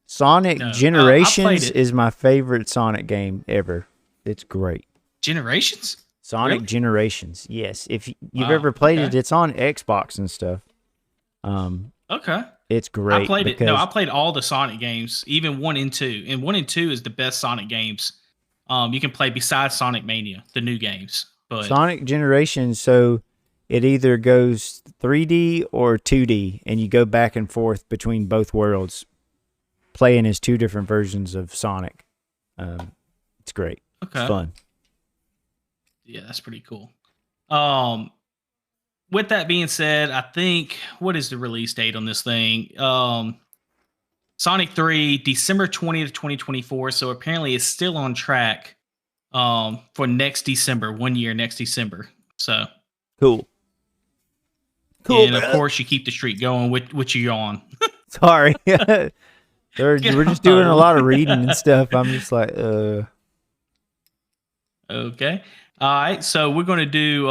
A: Sonic Generations is my favorite Sonic game ever. It's great.
B: Generations?
A: Sonic Generations, yes. If you've ever played it, it's on Xbox and stuff.
B: Okay.
A: It's great.
B: I played it. No, I played all the Sonic games, even 1 and 2. And 1 and 2 is the best Sonic games you can play besides Sonic Mania, the new games. But
A: Sonic Generations, so it either goes 3D or 2D, and you go back and forth between both worlds, playing as two different versions of Sonic. It's great.
B: Okay.
A: It's fun.
B: Yeah, that's pretty cool. With that being said, I think, what is the release date on this thing? Sonic 3, December 20th, 2024. So apparently it's still on track for next December, 1 year next December. So
A: cool.
B: And of course, you keep the streak going, which you're on.
A: Sorry. We're just doing a lot of reading and stuff. I'm just like,
B: Okay. All right. So we're going to do,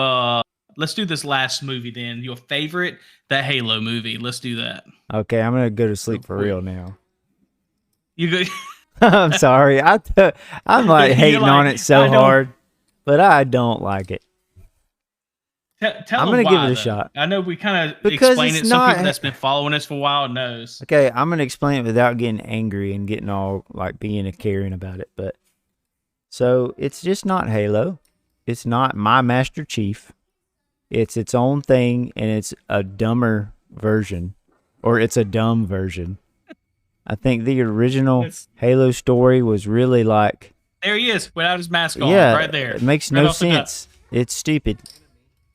B: let's do this last movie then. Your favorite, that Halo movie. Let's do that.
A: Okay, I'm going to go to sleep for real now.
B: You go.
A: I'm sorry. I'm like hating on it so hard, but I don't like it.
B: I'm
A: going to give it a shot.
B: I know we kind of explain it. Some people that's been following us for a while knows.
A: Okay, I'm going to explain it without getting angry and getting all like being a caring about it. But so it's just not Halo. It's not my Master Chief. It's its own thing, and it's a dumber version, or it's a dumb version. I think the original Halo story was really like...
B: There he is, without his mask on, right there.
A: It makes no sense. It's stupid.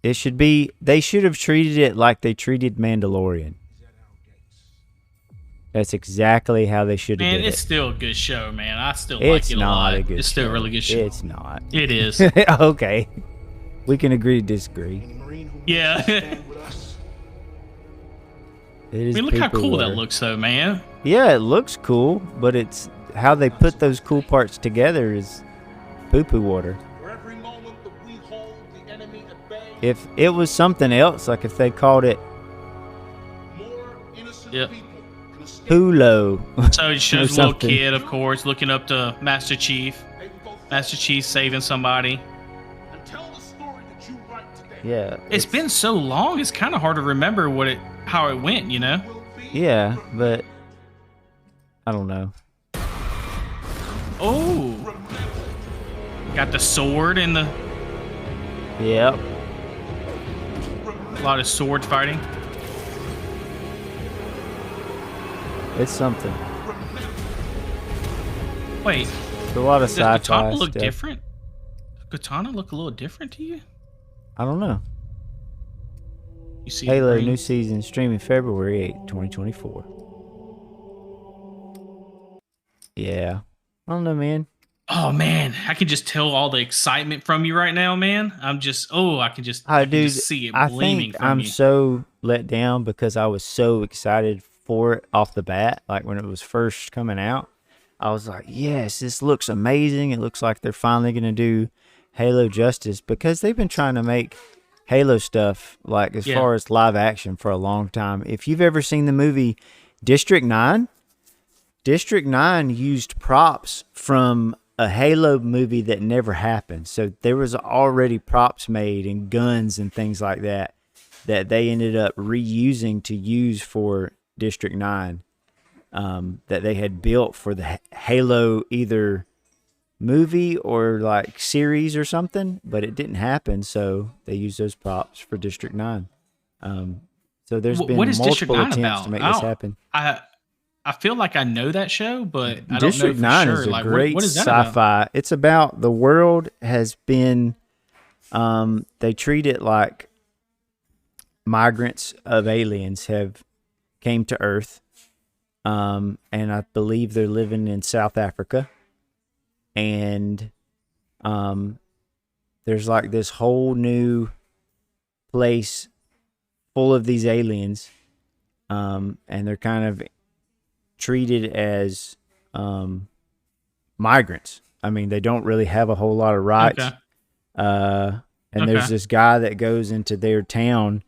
A: It should be... They should have treated it like they treated Mandalorian. That's exactly how they should have did it.
B: Man, it's still a good show, man. I still like it a lot. It's still a really good show.
A: It's not.
B: It is.
A: Okay. We can agree to disagree.
B: Yeah. Look how cool that looks, though, man.
A: Yeah, it looks cool, but it's how they put those cool parts together is poo-poo water. If it was something else, like if they called it Hulo.
B: So it shows a little kid, of course, looking up to Master Chief. Master Chief saving somebody.
A: Yeah.
B: It's been so long, it's kind of hard to remember how it went, you know?
A: Yeah, but I don't know.
B: Oh. Got the sword and the...
A: Yep.
B: A lot of sword fighting.
A: It's something.
B: Wait.
A: It's a lot of sci-fi
B: Does Katana look
A: stuff.
B: different? Does Katana look a little different to you?
A: I don't know.
B: You see
A: Halo new season streaming February 8, 2024. Yeah. I don't know, man.
B: Oh, man. I can just tell all the excitement from you right now, man. I can just see it gleaming from you.
A: I'm so let down because I was so excited for it off the bat. Like when it was first coming out, I was like, yes, this looks amazing. It looks like they're finally going to do Halo justice because they've been trying to make Halo stuff like as far as live action for a long time. If you've ever seen the movie District 9 used props from a Halo movie that never happened. So there was already props made and guns and things like that. that they ended up reusing to use for District 9, that they had built for the Halo either movie or like series or something, but it didn't happen, so they used those props for District 9. So there's been
B: what is District
A: multiple
B: 9
A: attempts
B: about?
A: to make this happen.
B: I feel like I know that show, but I don't know
A: District
B: for
A: 9
B: sure.
A: is a
B: Like,
A: great
B: what is that
A: sci-fi.
B: about?
A: It's about the world has been, they treat it like migrants of aliens have came to Earth, and I believe they're living in South Africa, and there's like this whole new place full of these aliens, and they're kind of treated as migrants. I mean, they don't really have a whole lot of rights.
B: Okay.
A: And there's this guy that goes into their town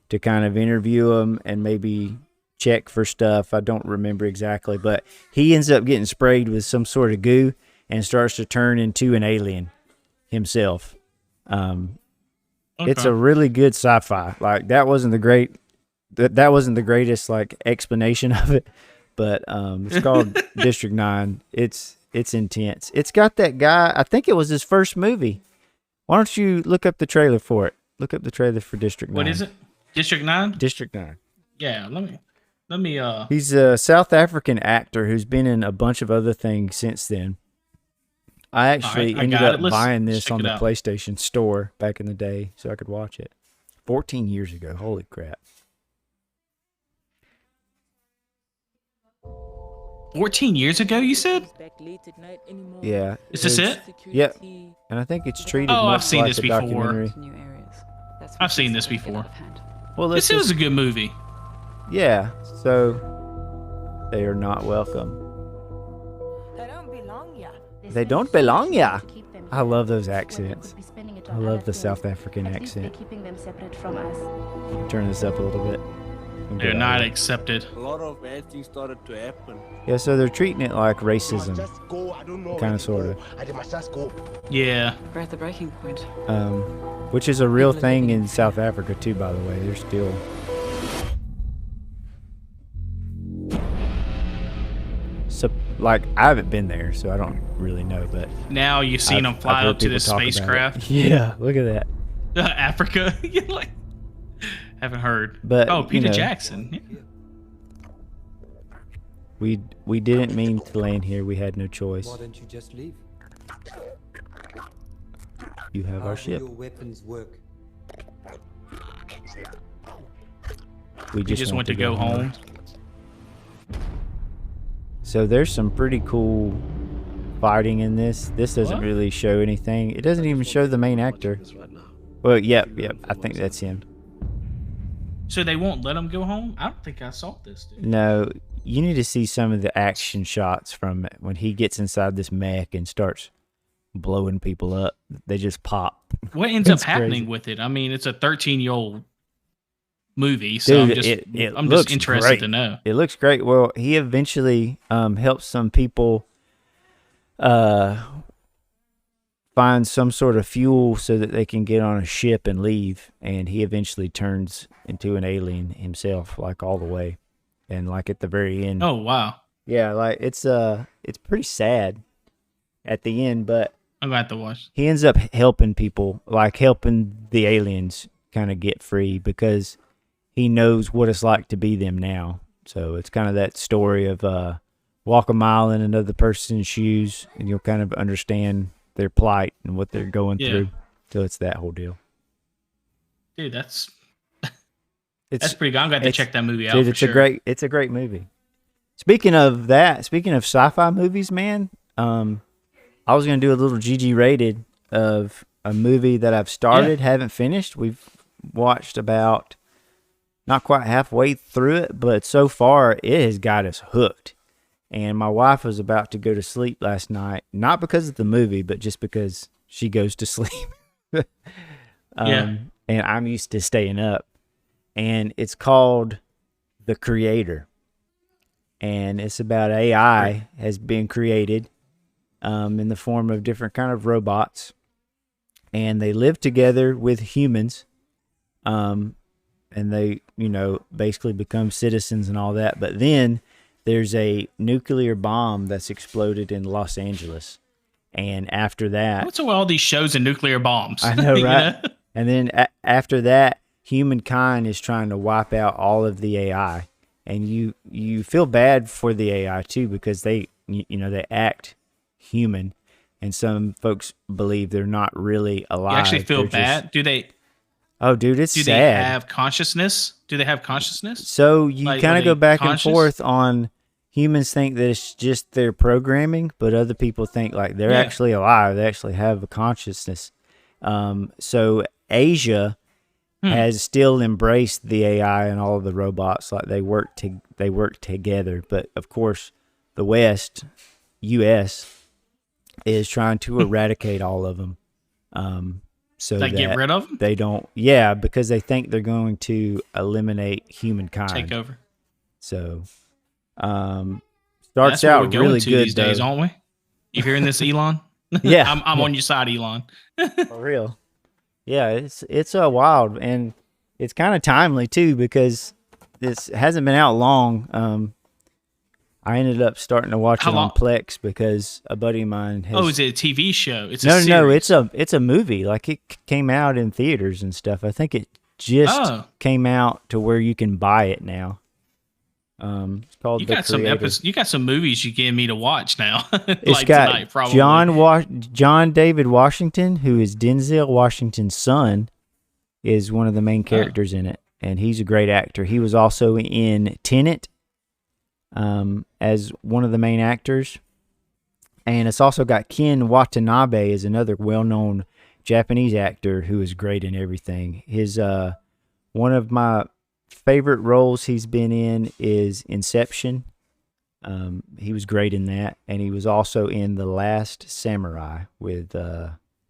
A: to kind of interview them and maybe check for stuff. I don't remember exactly, but he ends up getting sprayed with some sort of goo and starts to turn into an alien himself. It's a really good sci-fi. Like that wasn't the greatest like explanation of it, but it's called District 9. It's intense. It's got that guy. I think it was his first movie. Why don't you look up the trailer for it? Look up the trailer for District 9.
B: What is it? District 9?
A: District 9.
B: Yeah, let me
A: He's a South African actor who's been in a bunch of other things since then. I actually ended up buying this on the PlayStation Store back in the day so I could watch it. 14 years ago. Holy crap.
B: 14 years ago, you said?
A: Yeah.
B: Is this it?
A: Yep. And I think it's treated
B: Oh,
A: much
B: I've seen
A: like
B: this
A: a
B: before.
A: documentary.
B: I've seen this before.
A: Well,
B: This was a good movie.
A: Yeah. So they are not welcome. They don't belong ya. I love those accents. I love the South African accent. Turn this up a little bit.
B: They're not accepted.
G: A lot of bad things started to happen.
A: Yeah, so they're treating it like racism, kind of, sort of.
B: Yeah.
F: We're at the breaking point.
A: Which is a real thing in South Africa too, by the way. They're still. So, like, I haven't been there, so I don't really know, but
B: Now you've seen them fly up to this spacecraft.
A: Yeah, look at that.
B: Africa. You're like, haven't heard.
A: But,
B: oh, Peter
A: you know,
B: Jackson.
A: We didn't mean to land here. We had no choice.
H: Why don't you just leave?
A: You have
H: How
A: our
H: do
A: ship.
H: your weapons work?
A: We
B: just want to go home.
A: So there's some pretty cool fighting in this. This doesn't
B: What?
A: really show anything. It doesn't even show the main actor. Well, yep. I think that's him.
B: So they won't let him go home? I don't think I saw this, dude.
A: No, you need to see some of the action shots from it when he gets inside this mech and starts blowing people up. They just pop.
B: What ends up
A: It's
B: happening
A: crazy.
B: with it? I mean, it's a 13-year-old movie, so
A: Dude,
B: I'm just interested
A: great.
B: to know.
A: It looks great. Well, he eventually helps some people find some sort of fuel so that they can get on a ship and leave, and he eventually turns into an alien himself, like all the way, and like at the very end.
B: Oh, wow.
A: Yeah, like it's pretty sad at the end, but
B: I'm going to have to watch.
A: he ends up helping people, like helping the aliens kind of get free because he knows what it's like to be them now. So it's kind of that story of walk a mile in another person's shoes and you'll kind of understand their plight and what they're going through. So it's that whole deal.
B: Dude, that's
A: It's
B: pretty good. I'm going to have to check that movie out.
A: dude,
B: for
A: it's
B: sure.
A: it's a great movie. Speaking of sci-fi movies, man, I was gonna do a little GG rated of a movie that I've started, haven't finished. We've watched about not quite halfway through it, but so far it has got us hooked. And my wife was about to go to sleep last night, not because of the movie, but just because she goes to sleep. And I'm used to staying up. And it's called The Creator. And it's about AI has been created in the form of different kind of robots. And they live together with humans. and they, basically become citizens and all that. But then there's a nuclear bomb that's exploded in Los Angeles. And after that...
B: What's with all these shows and nuclear bombs?
A: I know, right? And then after that, humankind is trying to wipe out all of the AI. And you feel bad for the AI, too, because they act human. And some folks believe they're not really alive.
B: You actually feel
A: They're
B: bad? Do they...
A: Oh, dude, it's
B: sad. Do they have consciousness? Do they have consciousness?
A: So you kind of go back and forth on humans think that it's just their programming, but other people think like they're actually alive. They actually have a consciousness. So Asia has still embraced the AI and all of the robots. Like they work together. But of course, the West, U.S., is trying to eradicate all of them. So that
B: get rid of them?
A: They don't, because they think they're going to eliminate humankind.
B: Take over.
A: So, starts out really good
B: these days, aren't we? You hearing this, Elon?
A: Yeah,
B: I'm on your side, Elon.
A: For real. Yeah, it's a wild, and it's kind of timely too because this hasn't been out long. I ended up starting to watch it on Plex because a buddy of mine has...
B: Oh, is it a TV show? It's
A: no, it's a movie. Like it came out in theaters and stuff. I think it just came out to where you can buy it now. It's called
B: You
A: The
B: got
A: Creator.
B: you got some movies you gave me to watch now.
A: It's got tonight, probably. John David Washington, who is Denzel Washington's son, is one of the main characters in it, and he's a great actor. He was also in Tenet. As one of the main actors, and it's also got Ken Watanabe as another well-known Japanese actor who is great in everything. His one of my favorite roles he's been in is Inception. He was great in that, and he was also in The Last Samurai with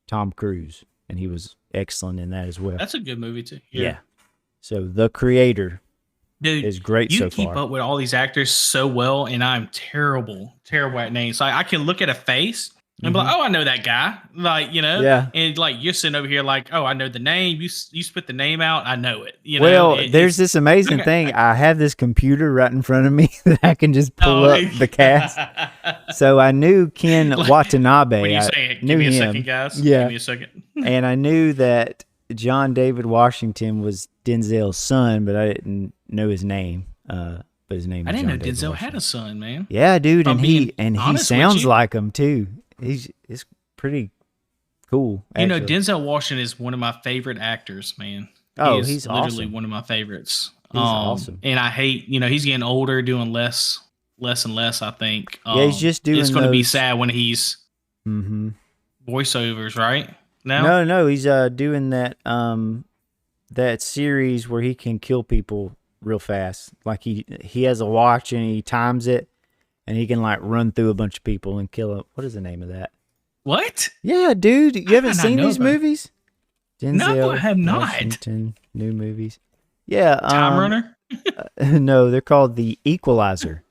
A: Tom Cruise, and he was excellent in that as well.
B: That's a good movie too.
A: Yeah. So The Creator.
B: Dude,
A: is great so far.
B: You keep up with all these actors so well, and I'm terrible at names. Like I can look at a face and be like, "Oh, I know that guy." Like and like you're sitting over here like, "Oh, I know the name." You spit the name out, I know it.
A: There's this amazing thing. I have this computer right in front of me that I can just pull up the cast. So I knew Ken Watanabe.
B: What are you saying? Give me a second, guys.
A: Yeah,
B: give me a second.
A: And I knew that John David Washington was Denzel's son, but I didn't know his name. But his name.
B: I didn't know
A: David
B: Denzel
A: Washington.
B: Had a son, man.
A: Yeah, dude, and he sounds like him too. It's pretty cool. Actually.
B: Denzel Washington is one of my favorite actors, man.
A: He's
B: literally
A: awesome.
B: one of my favorites.
A: He's awesome.
B: And I hate, he's getting older, doing less and less. I think.
A: He's just doing.
B: It's going to be sad when he's voiceovers, right?
A: No, he's doing that that series where he can kill people real fast. Like he has a watch and he times it, and he can like run through a bunch of people and kill them. What is the name of that?
B: What?
A: Yeah, dude, you haven't seen these movies?
B: No, I have not.
A: Washington, new movies. Yeah,
B: Time Runner.
A: No, they're called The Equalizer.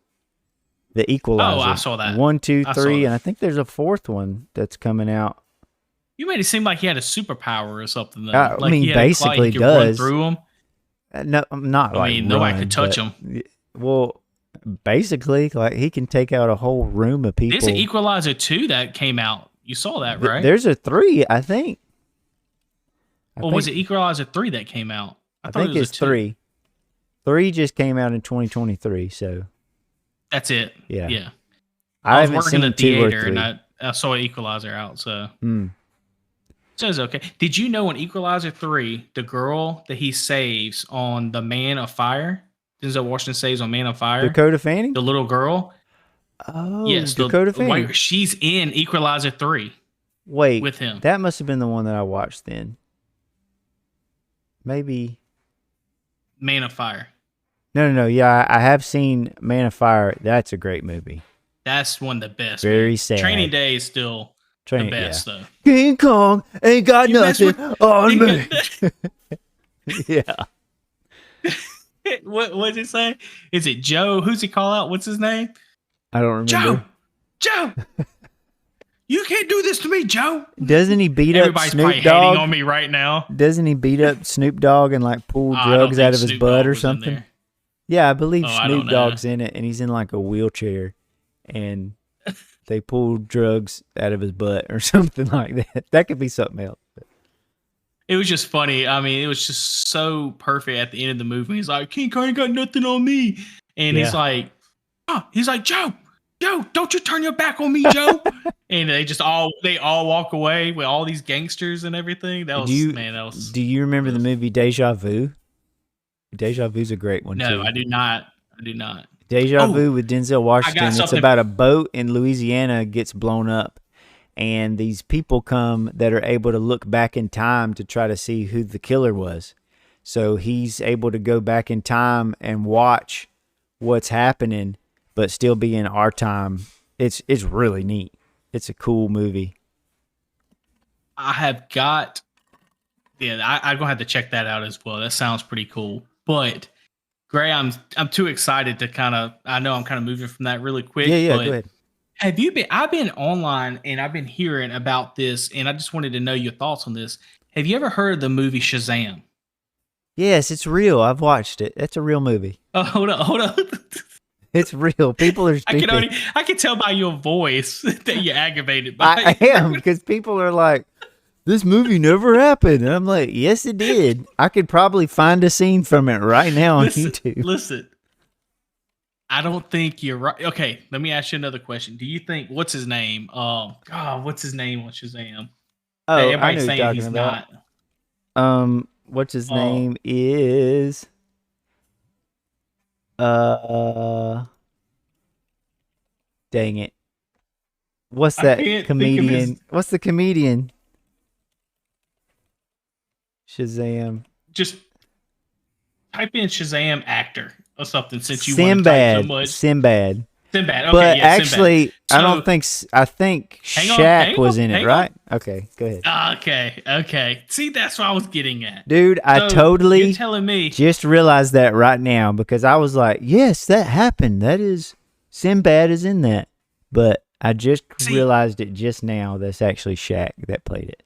A: The Equalizer.
B: Oh, I saw that.
A: 1, 2, 3, and I think there's a fourth one that's coming out.
B: You made it seem like he had a superpower or something. Though.
A: I mean, basically does.
B: Run through him.
A: No, not like. I mean,
B: nobody could touch him.
A: Well, basically, like he can take out a whole room of people.
B: There's an Equalizer 2 that came out. You saw that, right?
A: There's a 3, I think.
B: Was it Equalizer 3 that came out?
A: I think it's 3. 3 just came out in 2023, so.
B: That's it.
A: Yeah.
B: Yeah.
A: I
B: was
A: haven't
B: working
A: seen
B: in the theater
A: 2 or 3.
B: and I saw Equalizer out, so. So it's okay. Did you know in Equalizer 3, the girl that he saves on the Man of Fire, Denzel Washington saves on Man of Fire?
A: Dakota Fanning?
B: The little girl?
A: Oh,
B: yes,
A: Dakota Fanning.
B: She's in Equalizer 3.
A: Wait,
B: with him.
A: That must have been the one that I watched then. Maybe.
B: Man of Fire.
A: No. Yeah, I have seen Man of Fire. That's a great movie.
B: That's one of the best.
A: Very sad.
B: Training Day is still the best, though.
A: King Kong ain't got nothing on me. Yeah.
B: What's it say? Is it Joe? Who's he call out? What's his name?
A: I don't remember.
B: Joe! You can't do this to me, Joe.
A: Doesn't he beat up
B: Everybody's probably
A: Snoop Dogg?
B: hating on me right now.
A: Doesn't he beat up Snoop Dogg and like pull
B: I don't
A: drugs
B: think
A: out of his
B: Snoop
A: butt
B: Dogg
A: or
B: was in
A: something?
B: there.
A: Yeah, I believe
B: I
A: Snoop
B: don't
A: Dogg's
B: know.
A: in it, and he's in like a wheelchair, and they pull drugs out of his butt or something like that. That could be something else.
B: It was just funny. I mean, it was just so perfect at the end of the movie. He's like, King Kong ain't got nothing on me. And
A: Yeah.
B: he's like, Joe, don't you turn your back on me, Joe. And they all walk away with all these gangsters and everything. That was,
A: Do you remember the movie Deja Vu? Deja Vu's a great one,
B: no,
A: too.
B: I do not.
A: Deja Vu with Denzel Washington. It's
B: something.
A: about a boat in Louisiana gets blown up, and these people come that are able to look back in time to try to see who the killer was. So he's able to go back in time and watch what's happening, but still be in our time. It's really neat. It's a cool movie.
B: I'm gonna have to check that out as well. That sounds pretty cool. But Gray, I'm too excited to I know I'm kind of moving from that really quick.
A: Yeah,
B: but
A: go ahead.
B: I've been online and I've been hearing about this, and I just wanted to know your thoughts on this. Have you ever heard of the movie Shazam?
A: Yes, it's real. I've watched it. It's a real movie.
B: Oh, hold on.
A: It's real. People are stupid.
B: I can tell by your voice that you're aggravated by
A: I am, because people are like, this movie never happened. And I'm like, yes, it did. I could probably find a scene from it right now on YouTube.
B: Listen, I don't think you're right. Okay, let me ask you another question. Do you think, what's his name? What's his name on Shazam?
A: Oh,
B: Hey,
A: I know
B: everybody's
A: what you're
B: saying
A: talking
B: he's
A: about.
B: not.
A: What's his name is... Dang it. What's that comedian? What's the comedian? Shazam.
B: Just type in Shazam actor or something since you want to type so much.
A: Sinbad.
B: Okay,
A: but
B: yeah,
A: actually,
B: Sinbad.
A: I think Shaq was in it, right? Okay, go ahead.
B: Okay. See, that's what I was getting at.
A: Dude, I totally
B: you're telling me
A: just realized that right now, because I was like, yes, that happened. That is, Sinbad is in that. But I just realized it just now. That's actually Shaq that played it.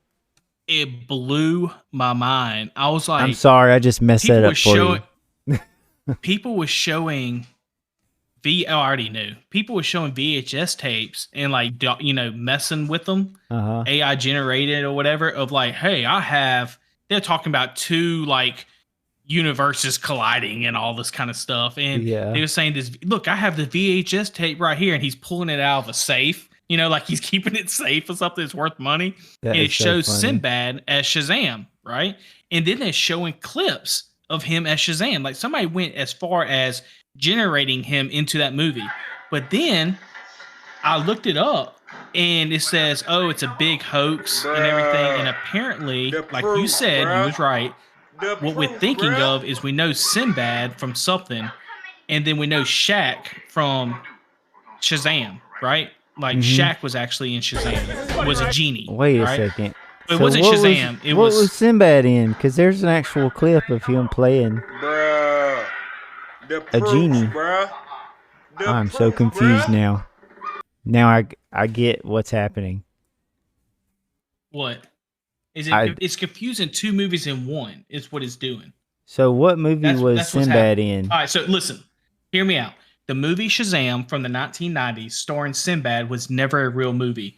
B: It blew my mind. I was like,
A: I'm sorry, I just messed that up for you.
B: People were showing I already knew. People were showing VHS tapes and messing with them, AI generated or whatever, of like, hey, they're talking about two universes colliding and all this kind of stuff. And they were saying this, look, I have the VHS tape right here, and he's pulling it out of a safe, like he's keeping it safe or something that's worth money. And it shows Sinbad as Shazam, right? And then they're showing clips of him as Shazam. Like, somebody went as far as generating him into that movie. But then I looked it up, and it says, oh, it's a big hoax and everything. And apparently, like you said, you was right. What we're thinking of is, we know Sinbad from something, and then we know Shaq from Shazam, right? Like, Shaq was actually in Shazam, was a genie.
A: Wait a second.
B: It wasn't Shazam.
A: What was Sinbad in? Because there's an actual clip of him playing a genie. I'm so confused now. Now I get what's happening.
B: What? It's confusing two movies in one, is what it's doing.
A: So what movie was Sinbad in?
B: All right, so listen. Hear me out. The movie Shazam from the 1990s starring Sinbad was never a real movie.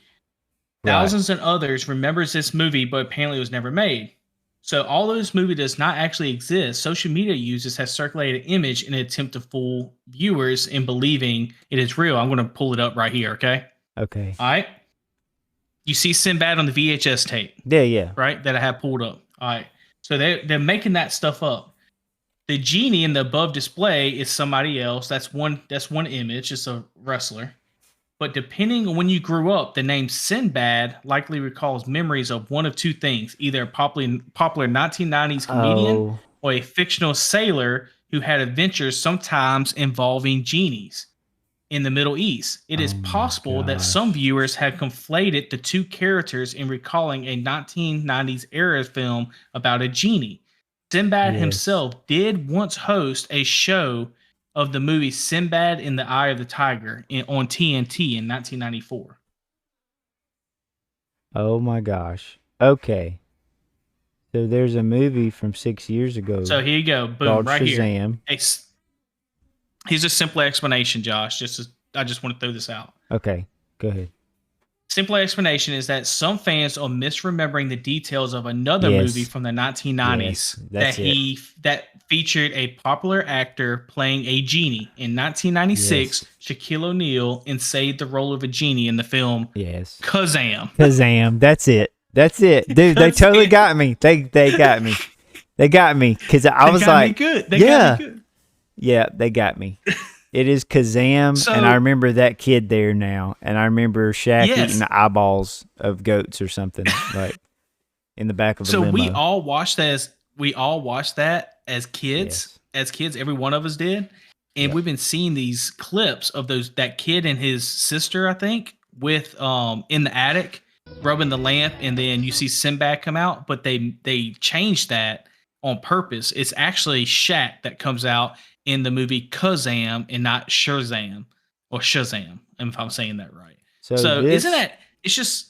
B: Right. Thousands and others remembers this movie, but apparently it was never made. So although this movie does not actually exist, social media users have circulated an image in an attempt to fool viewers in believing it is real. I'm going to pull it up right here, okay?
A: Okay.
B: All right. You see Sinbad on the VHS tape.
A: Yeah.
B: Right? That I have pulled up. All right. So they're making that stuff up. The genie in the above display is somebody else. That's one image. It's a wrestler. But depending on when you grew up, the name Sinbad likely recalls memories of one of two things: either a popular 1990s comedian or a fictional sailor who had adventures sometimes involving genies in the Middle East. It is possible that some viewers have conflated the two characters in recalling a 1990s era film about a genie. Sinbad himself did once host a show of the movie Sinbad in the Eye of the Tiger on TNT in 1994.
A: Oh my gosh. Okay. So there's a movie from 6 years ago
B: So here you go. Boom,
A: called
B: right here.
A: Shazam.
B: Here's a simple explanation, Josh. I just want to throw this out.
A: Okay, go ahead.
B: Simple explanation is that some fans are misremembering the details of another
A: Yes.
B: movie from the 1990s
A: Yes,
B: that featured a popular actor playing a genie. In 1996, Shaquille O'Neal ensayed the role of a genie in the film
A: Yes.
B: Kazam.
A: Kazam. That's it. Dude. They totally got me. They got me. They got me because I was like,
B: They got me good.
A: Yeah, they got me. It is Kazam, and I remember that kid there now, and I remember Shaq eating the eyeballs of goats or something like in the back of a limo.
B: We all watched that as kids. As kids, every one of us did, and we've been seeing these clips of that kid and his sister, I think, with in the attic rubbing the lamp, and then you see Sinbad come out, but they changed that on purpose. It's actually Shaq that comes out in the movie Kazam and not Shazam, if I'm saying that right. So isn't that, it's just,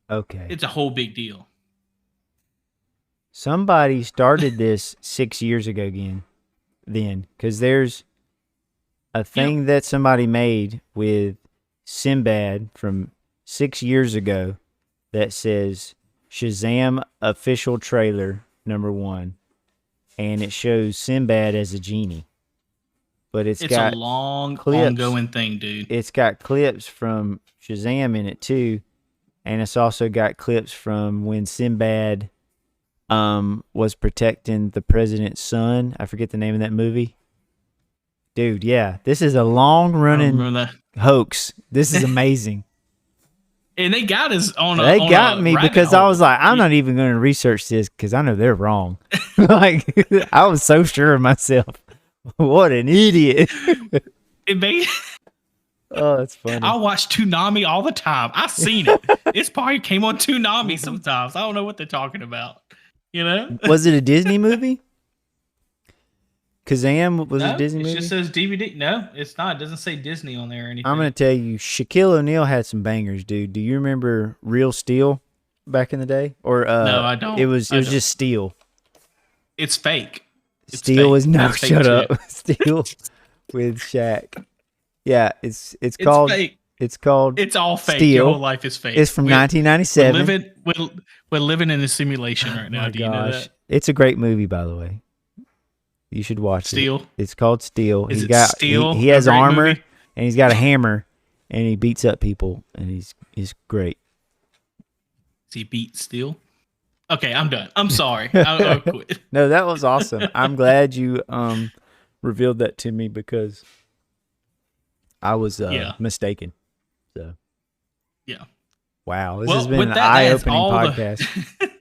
A: okay.
B: It's a whole big deal.
A: Somebody started this 6 years ago then, because there's a thing that somebody made with Sinbad from 6 years ago that says Shazam official trailer #1. And it shows Sinbad as a genie. But it's got
B: a long,
A: clips,
B: ongoing thing, dude.
A: It's got clips from Shazam in it too. And it's also got clips from when Sinbad was protecting the president's son. I forget the name of that movie. Dude, yeah. This is a long running hoax. This is amazing.
B: And they got us on a
A: They got me because
B: hole.
A: I was like, I'm not even going to research this because I know they're wrong. Like, I was so sure of myself. What an idiot.
B: It made.
A: Oh, that's funny.
B: I watch Toonami all the time. I've seen it. It's probably came on Toonami sometimes. I don't know what they're talking about. You know?
A: Was it a Disney movie? Kazam was a Disney movie?
B: It just says DVD. No, it's not. It doesn't say Disney on there or anything.
A: I'm going to tell you, Shaquille O'Neal had some bangers, dude. Do you remember Real Steel back in the day? Or
B: no, I don't.
A: It was just Steel.
B: It's fake.
A: Steel is no,
B: It's fake
A: shut
B: shit.
A: up. Steel with Shaq. Yeah, it's called.
B: Fake.
A: It's called.
B: It's all fake.
A: Steel.
B: Your whole life is fake.
A: It's from 1997.
B: We're living in a simulation right now. Do you know that?
A: It's a great movie, by the way. You should watch
B: Steel?
A: it. It's called Steel.
B: Is it Steel?
A: He has
B: A great
A: armor
B: movie?
A: and he's got a hammer and he beats up people and he's great.
B: Does he beat Steel? Okay, I'm done. I'm sorry. I'll quit.
A: No, that was awesome. I'm glad you revealed that to me because I was mistaken. So
B: yeah.
A: Wow, this has been
B: with
A: an
B: that, that's
A: eye-opening
B: all
A: podcast.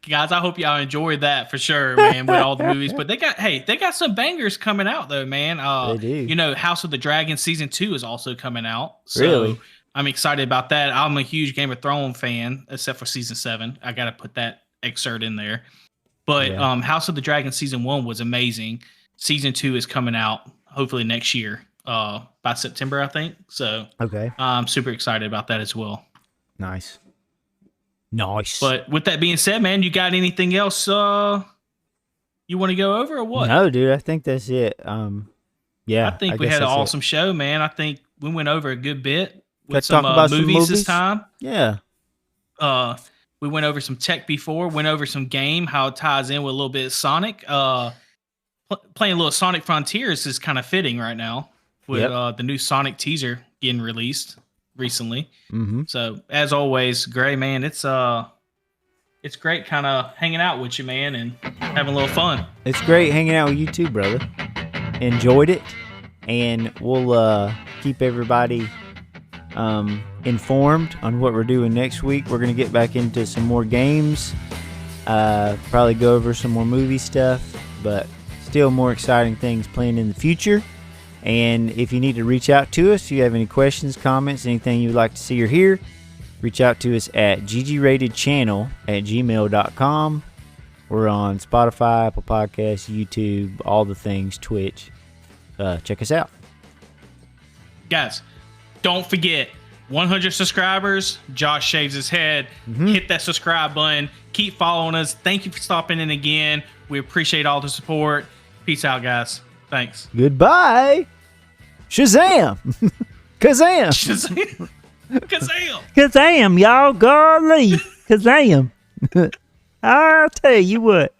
B: Guys, I hope y'all enjoyed that for sure, man, with all the movies. But they got some bangers coming out though, man.
A: They do.
B: You know, House of the Dragon season 2 is also coming out. So
A: Really?
B: I'm excited about that. I'm a huge Game of Thrones fan, except for season 7. I gotta put that excerpt in there. But House of the Dragon season 1 was amazing. Season 2 is coming out hopefully next year, by September, I think. So
A: Okay.
B: I'm super excited about that as well.
A: Nice.
B: But with that being said, man, you got anything else you want to go over or what?
A: No, dude, I think that's it. Yeah.
B: I think we
A: guess
B: had an
A: that's it.
B: awesome show, man. I think we went over a good bit with
A: Let's
B: some,
A: talk about some
B: movies this
A: movies?
B: time.
A: Yeah.
B: We went over some tech before, went over some game, how it ties in with a little bit of Sonic. Playing a little Sonic Frontiers is kind of fitting right now with the new Sonic teaser getting released recently.
A: Mm-hmm.
B: So as always, Gray, man, it's great kind of hanging out with you, man, and having a little fun.
A: It's great hanging out with you too, brother. Enjoyed it. And we'll keep everybody informed on what we're doing next week. We're going to get back into some more games. Probably go over some more movie stuff, but still more exciting things planned in the future. And if you need to reach out to us, if you have any questions, comments, anything you'd like to see or hear, reach out to us at ggratedchannel@gmail.com. We're on Spotify, Apple Podcasts, YouTube, all the things, Twitch. Check us out.
B: Guys, don't forget, 100 subscribers, Josh shaves his head. Hit that subscribe button. Keep following us. Thank you for stopping in again. We appreciate all the support. Peace out, guys. Thanks.
A: Goodbye. Shazam. Kazam.
B: Shazam. Kazam.
A: Kazam, y'all. Golly. Kazam. I'll tell you what.